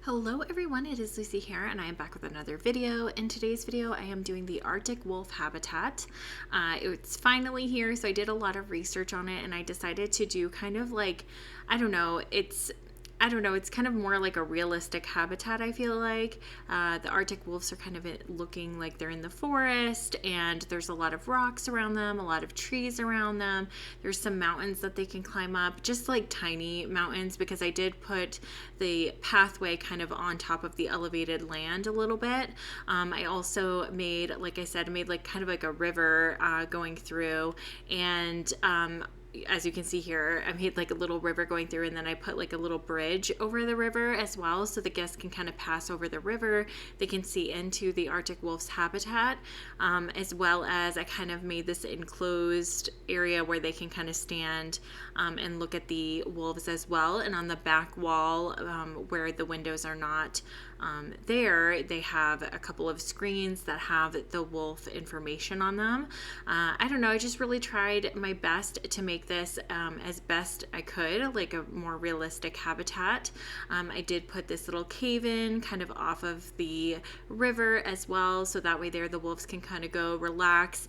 Hello everyone, it is Lucy here and I am back with another video. In today's video I am doing the Arctic wolf habitat. It's finally here, so I did a lot of research on it and I decided to do kind of like, it's kind of more like a realistic habitat, I feel like. The Arctic wolves are kind of looking like they're in the forest, and there's a lot of rocks around them, a lot of trees around them. There's some mountains that they can climb up, just like tiny mountains, because I did put the pathway kind of on top of the elevated land a little bit. I also made, like I said, like kind of like a river going through, and as you can see here, I made like a little river going through, and then I put like a little bridge over the river as well, so the guests can kind of pass over the river. They can see into the Arctic wolf's habitat, as well as I kind of made this enclosed area where they can kind of stand and look at the wolves as well. And on the back wall, where the windows are not there, they have a couple of screens that have the wolf information on them. I don't know, I just really tried my best to make this as best I could, like a more realistic habitat. I did put this little cave in kind of off of the river as well, so that way there the wolves can kind of go relax.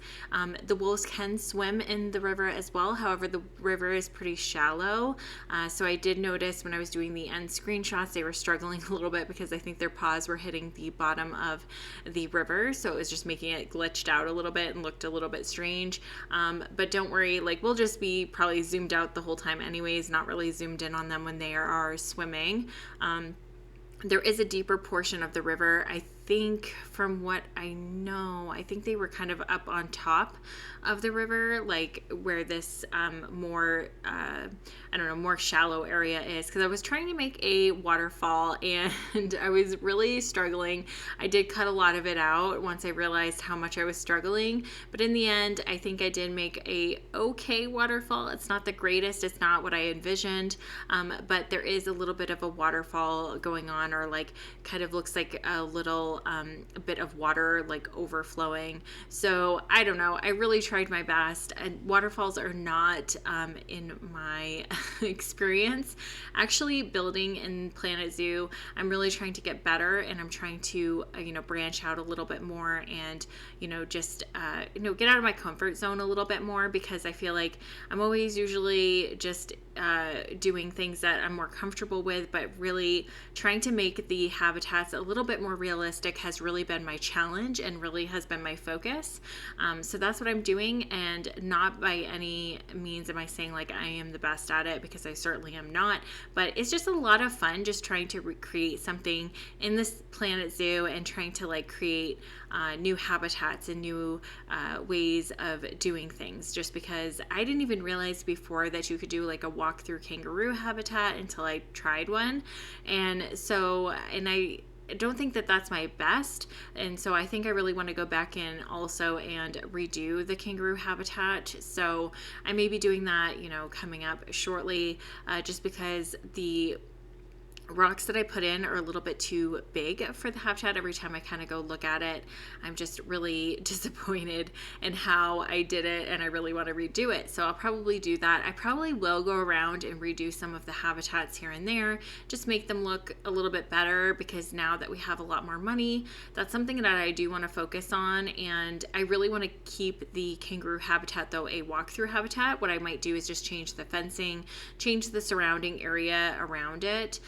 The wolves can swim in the river as well, however the river is pretty shallow, so I did notice when I was doing the end screenshots they were struggling a little bit because I think their paws were hitting the bottom of the river, so it was just making it glitched out a little bit and looked a little bit strange. But don't worry, like we'll just be probably zoomed out the whole time anyways, not really zoomed in on them when they are swimming. There is a deeper portion of the river. I think from what I know, I think they were kind of up on top of the river, like where this more more shallow area is, because I was trying to make a waterfall and I was really struggling. I did cut a lot of it out once I realized how much I was struggling, but in the end I think I did make a okay waterfall. It's not the greatest, it's not what I envisioned, but there is a little bit of a waterfall going on, or like kind of looks like a little a bit of water like overflowing. So I don't know, I really tried my best, and waterfalls are not in my experience. Actually, building in Planet Zoo, I'm really trying to get better, and I'm trying to branch out a little bit more, and just get out of my comfort zone a little bit more, because I feel like I'm always usually just doing things that I'm more comfortable with, but really trying to make the habitats a little bit more realistic has really been my challenge and really has been my focus. So that's what I'm doing, and not by any means am I saying like I am the best at it, because I certainly am not, but it's just a lot of fun just trying to recreate something in this Planet Zoo and trying to like create new habitats and new ways of doing things, just because I didn't even realize before that you could do like a walk through kangaroo habitat until I tried one. And I don't think that that's my best, and so I think I really want to go back in also and redo the kangaroo habitat. So I may be doing that coming up shortly, just because the rocks that I put in are a little bit too big for the habitat. Every time I kind of go look at it, I'm just really disappointed in how I did it, and I really want to redo it. So I'll probably do that. I probably will go around and redo some of the habitats here and there, just make them look a little bit better, because now that we have a lot more money, that's something that I do want to focus on. And I really want to keep the kangaroo habitat though a walkthrough habitat. What I might do is just change the fencing, change the surrounding area around it,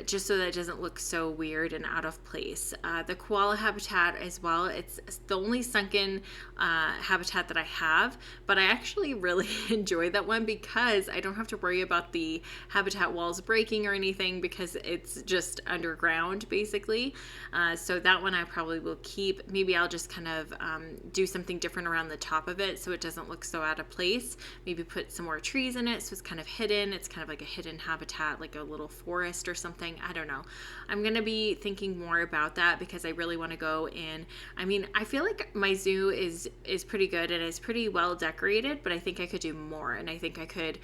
just so that it doesn't look so weird and out of place. The koala habitat as well, it's the only sunken habitat that I have, but I actually really enjoy that one because I don't have to worry about the habitat walls breaking or anything, because it's just underground basically. So that one I probably will keep. Maybe I'll just kind of do something different around the top of it so it doesn't look so out of place. Maybe put some more trees in it so it's kind of hidden. It's kind of like a hidden habitat, like a little forest or something. I don't know. I'm going to be thinking more about that, because I really want to go in. I mean, I feel like my zoo is pretty good and is pretty well decorated, but I think I could do more, and I think I could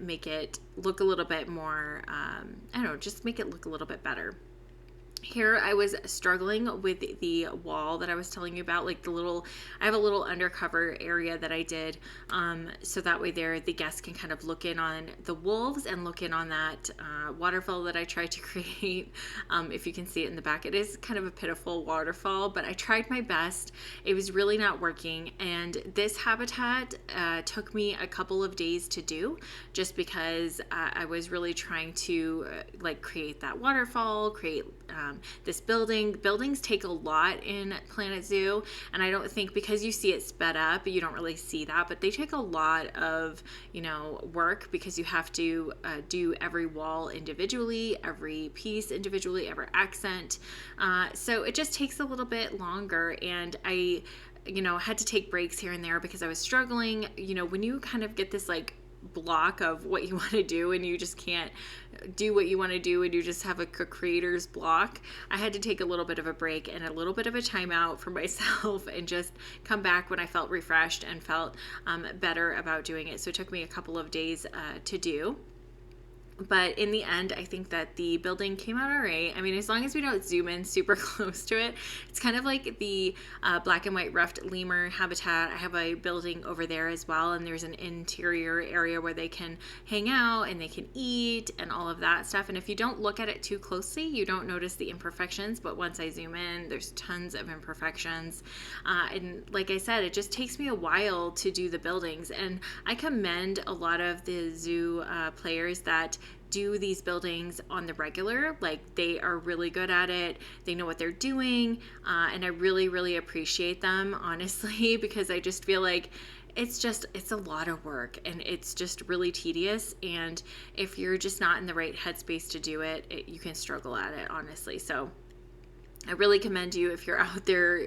make it look a little bit more, just make it look a little bit better. Here I was struggling with the wall that I was telling you about, like I have a little undercover area that I did, so that way there the guests can kind of look in on the wolves and look in on that waterfall that I tried to create. If you can see it in the back, it is kind of a pitiful waterfall, but I tried my best. It was really not working, and this habitat took me a couple of days to do, just because I was really trying to like create that waterfall, create this building. Buildings take a lot in Planet Zoo, and I don't think, because you see it sped up, you don't really see that, but they take a lot of, work, because you have to do every wall individually, every piece individually, every accent. So it just takes a little bit longer, and I had to take breaks here and there because I was struggling. When you kind of get this like block of what you want to do and you just can't do what you want to do and you just have a creator's block, I had to take a little bit of a break and a little bit of a timeout for myself and just come back when I felt refreshed and felt better about doing it. So it took me a couple of days to do. But in the end, I think that the building came out all right. I mean, as long as we don't zoom in super close to it, it's kind of like the black and white ruffed lemur habitat. I have a building over there as well, and there's an interior area where they can hang out and they can eat and all of that stuff. And if you don't look at it too closely, you don't notice the imperfections. But once I zoom in, there's tons of imperfections. And like I said, it just takes me a while to do the buildings. And I commend a lot of the zoo players that do these buildings on the regular. Like, they are really good at it. They know what they're doing. And I really, really appreciate them, honestly, because I just feel like it's a lot of work and it's just really tedious. And if you're just not in the right headspace to do it, you can struggle at it, honestly. So I really commend you if you're out there,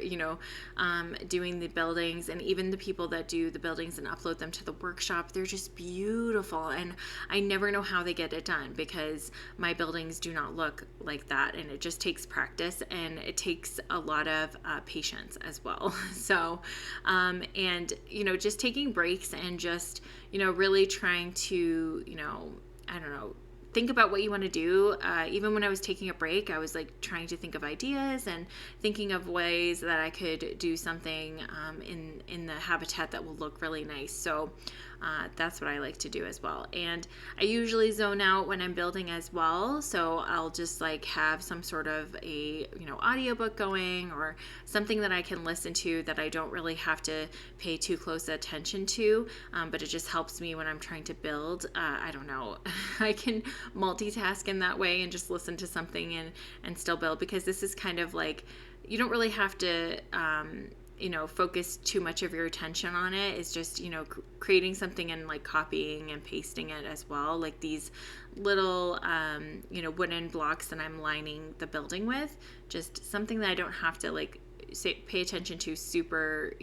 doing the buildings, and even the people that do the buildings and upload them to the workshop. They're just beautiful, and I never know how they get it done, because my buildings do not look like that, and it just takes practice, and it takes a lot of patience as well. So, and just taking breaks and just really trying to I don't know, think about what you want to do. Even when I was taking a break, I was like trying to think of ideas and thinking of ways that I could do something in the habitat that will look really nice. So that's what I like to do as well. And I usually zone out when I'm building as well. So I'll just like have some sort of a audiobook going, or something that I can listen to that I don't really have to pay too close attention to. But it just helps me when I'm trying to build. I don't know. I can multitask in that way and just listen to something and still build, because this is kind of like, you don't really have to focus too much of your attention on it. It's just creating something and like copying and pasting it as well, like these little wooden blocks that I'm lining the building with. Just something that I don't have to like pay attention to super,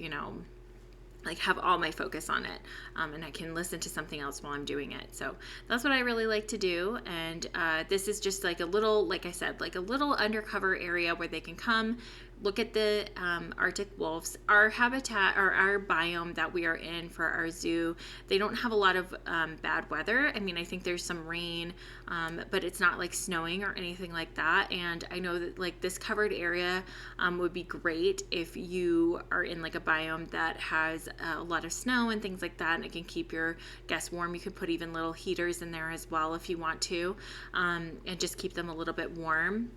like have all my focus on it, and I can listen to something else while I'm doing it. So that's what I really like to do. And this is just like a little, like I said, like a little undercover area where they can come look at the Arctic wolves. Our habitat, or our biome that we are in for our zoo, they don't have a lot of bad weather. I mean, I think there's some rain, but it's not like snowing or anything like that. And I know that like this covered area would be great if you are in like a biome that has a lot of snow and things like that, and it can keep your guests warm. You could put even little heaters in there as well if you want to, and just keep them a little bit warm.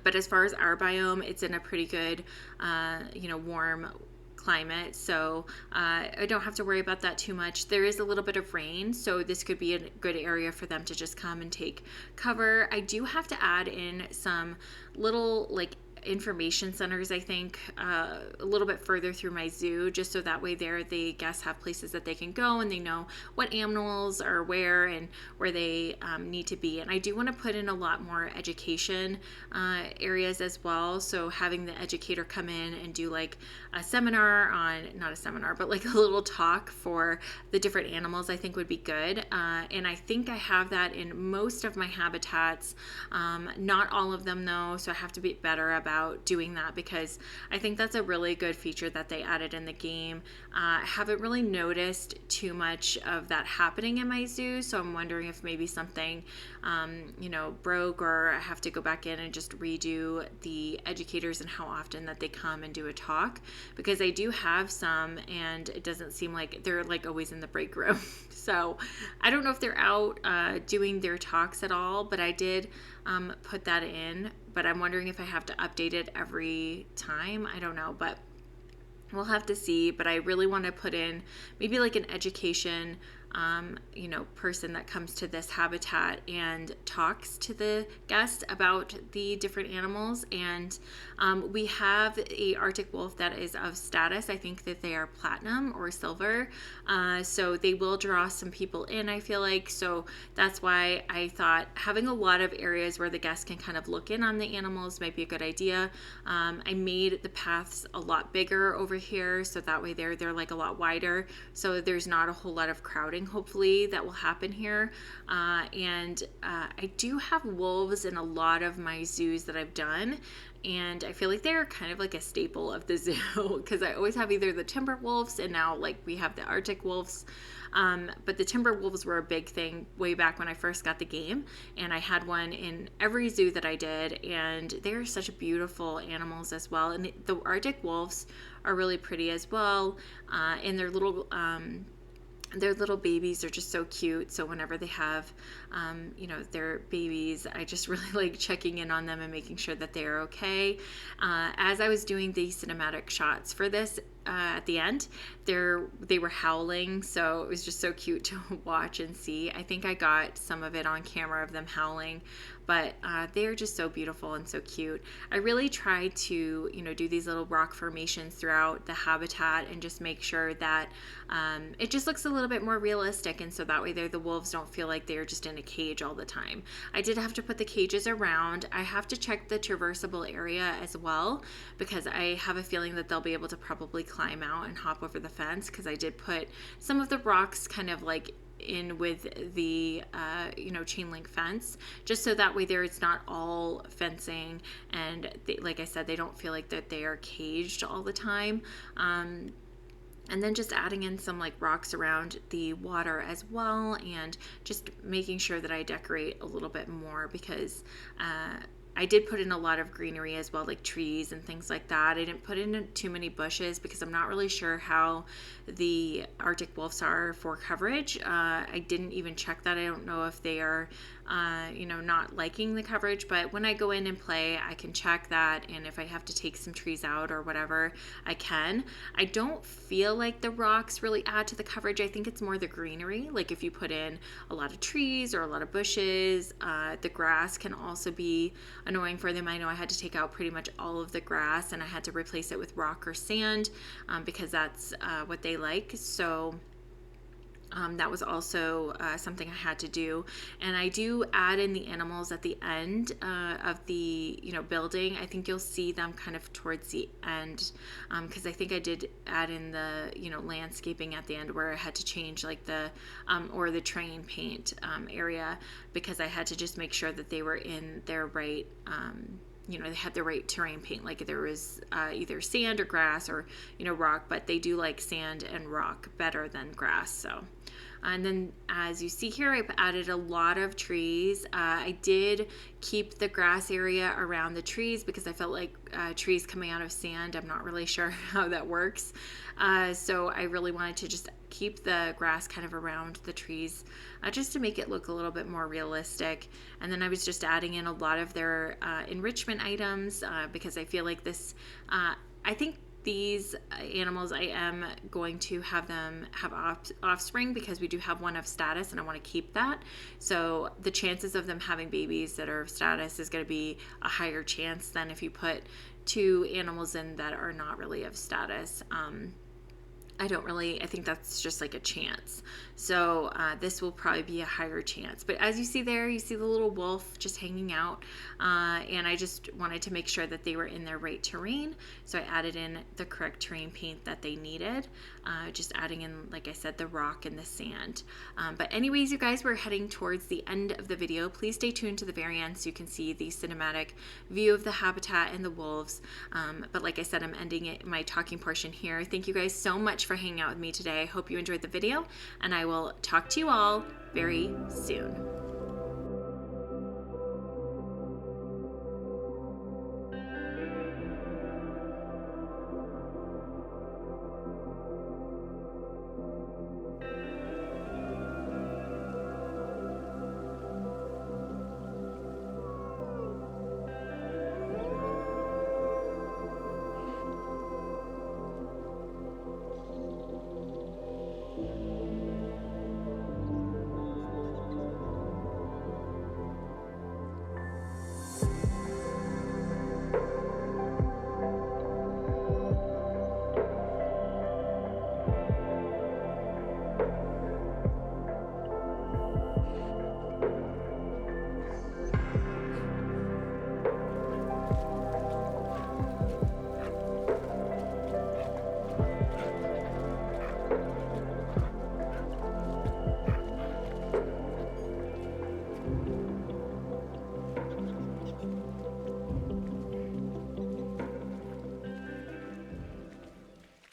But as far as our biome, it's in a pretty good, warm climate, so I don't have to worry about that too much. There is a little bit of rain, so this could be a good area for them to just come and take cover. I do have to add in some little like information centers, I think, a little bit further through my zoo, just so that way there the guests have places that they can go and they know what animals are where and where they need to be. And I do want to put in a lot more education areas as well, so having the educator come in and do like a seminar on, not a seminar, but like a little talk for the different animals, I think would be good. And I think I have that in most of my habitats, not all of them though, so I have to be better about about doing that, because I think that's a really good feature that they added in the game. I haven't really noticed too much of that happening in my zoo, so I'm wondering if maybe something, broke, or I have to go back in and just redo the educators and how often that they come and do a talk, because I do have some, and it doesn't seem like they're like always in the break room. So I don't know if they're out doing their talks at all, but I did put that in, but I'm wondering if I have to update it every time. I don't know, but we'll have to see. But I really want to put in maybe like an education person that comes to this habitat and talks to the guests about the different animals. And we have a Arctic wolf that is of status. I think that they are platinum or silver. So they will draw some people in, I feel like. So that's why I thought having a lot of areas where the guests can kind of look in on the animals might be a good idea. I made the paths a lot bigger over here, so that way they're like a lot wider. So there's not a whole lot of crowding, hopefully, that will happen here. And I do have wolves in a lot of my zoos that I've done, and I feel like they're kind of like a staple of the zoo, because I always have either the timber wolves, and now like we have the Arctic wolves. But the timber wolves were a big thing way back when I first got the game, and I had one in every zoo that I did, and they're such beautiful animals as well. And the Arctic wolves are really pretty as well, and their little babies are just so cute. So whenever they have, their babies, I just really like checking in on them and making sure that they are okay. As I was doing the cinematic shots for this, at the end, they were howling, so it was just so cute to watch and see. I think I got some of it on camera of them howling, but they're just so beautiful and so cute. I really try to, do these little rock formations throughout the habitat and just make sure that it just looks a little bit more realistic, and so that way the wolves don't feel like they're just in a cage all the time. I did have to put the cages around. I have to check the traversable area as well, because I have a feeling that they'll be able to probably climb out and hop over the fence, because I did put some of the rocks kind of like in with the chain link fence, just so that way it's not all fencing, and like I said, they don't feel like that they are caged all the time. And then just adding in some like rocks around the water as well, and just making sure that I decorate a little bit more, because I did put in a lot of greenery as well, like trees and things like that. I didn't put in too many bushes because I'm not really sure how the Arctic wolves are for coverage. I didn't even check that. I don't know if they are, not liking the coverage, but when I go in and play, I can check that. And if I have to take some trees out or whatever, I can. I don't feel like the rocks really add to the coverage. I think it's more the greenery. Like if you put in a lot of trees or a lot of bushes, the grass can also be annoying for them. I know I had to take out pretty much all of the grass, and I had to replace it with rock or sand, because that's what they like. So that was also something I had to do. And I do add in the animals at the end of the building. I think you'll see them kind of towards the end, because I think I did add in the landscaping at the end, where I had to change like the or the terrain paint area, because I had to just make sure that they were in their right they had the right terrain paint, like there was either sand or grass or rock, but they do like sand and rock better than grass. So and then as you see here, I've added a lot of trees. I did keep the grass area around the trees, because I felt like trees coming out of sand, I'm not really sure how that works. So I really wanted to just keep the grass kind of around the trees, just to make it look a little bit more realistic. And then I was just adding in a lot of their enrichment items, because I feel like this, I think these animals, I am going to have them have offspring, because we do have one of status and I want to keep that. So the chances of them having babies that are of status is going to be a higher chance than if you put two animals in that are not really of status. I think that's just like a chance. So this will probably be a higher chance. But as you see there, you see the little wolf just hanging out. And I just wanted to make sure that they were in their right terrain. So I added in the correct terrain paint that they needed. Just adding in, like I said, the rock and the sand. But anyways, you guys, we're heading towards the end of the video. Please stay tuned to the very end so you can see the cinematic view of the habitat and the wolves. But like I said, I'm ending my talking portion here. Thank you guys so much for hanging out with me today. I hope you enjoyed the video, and I will talk to you all very soon.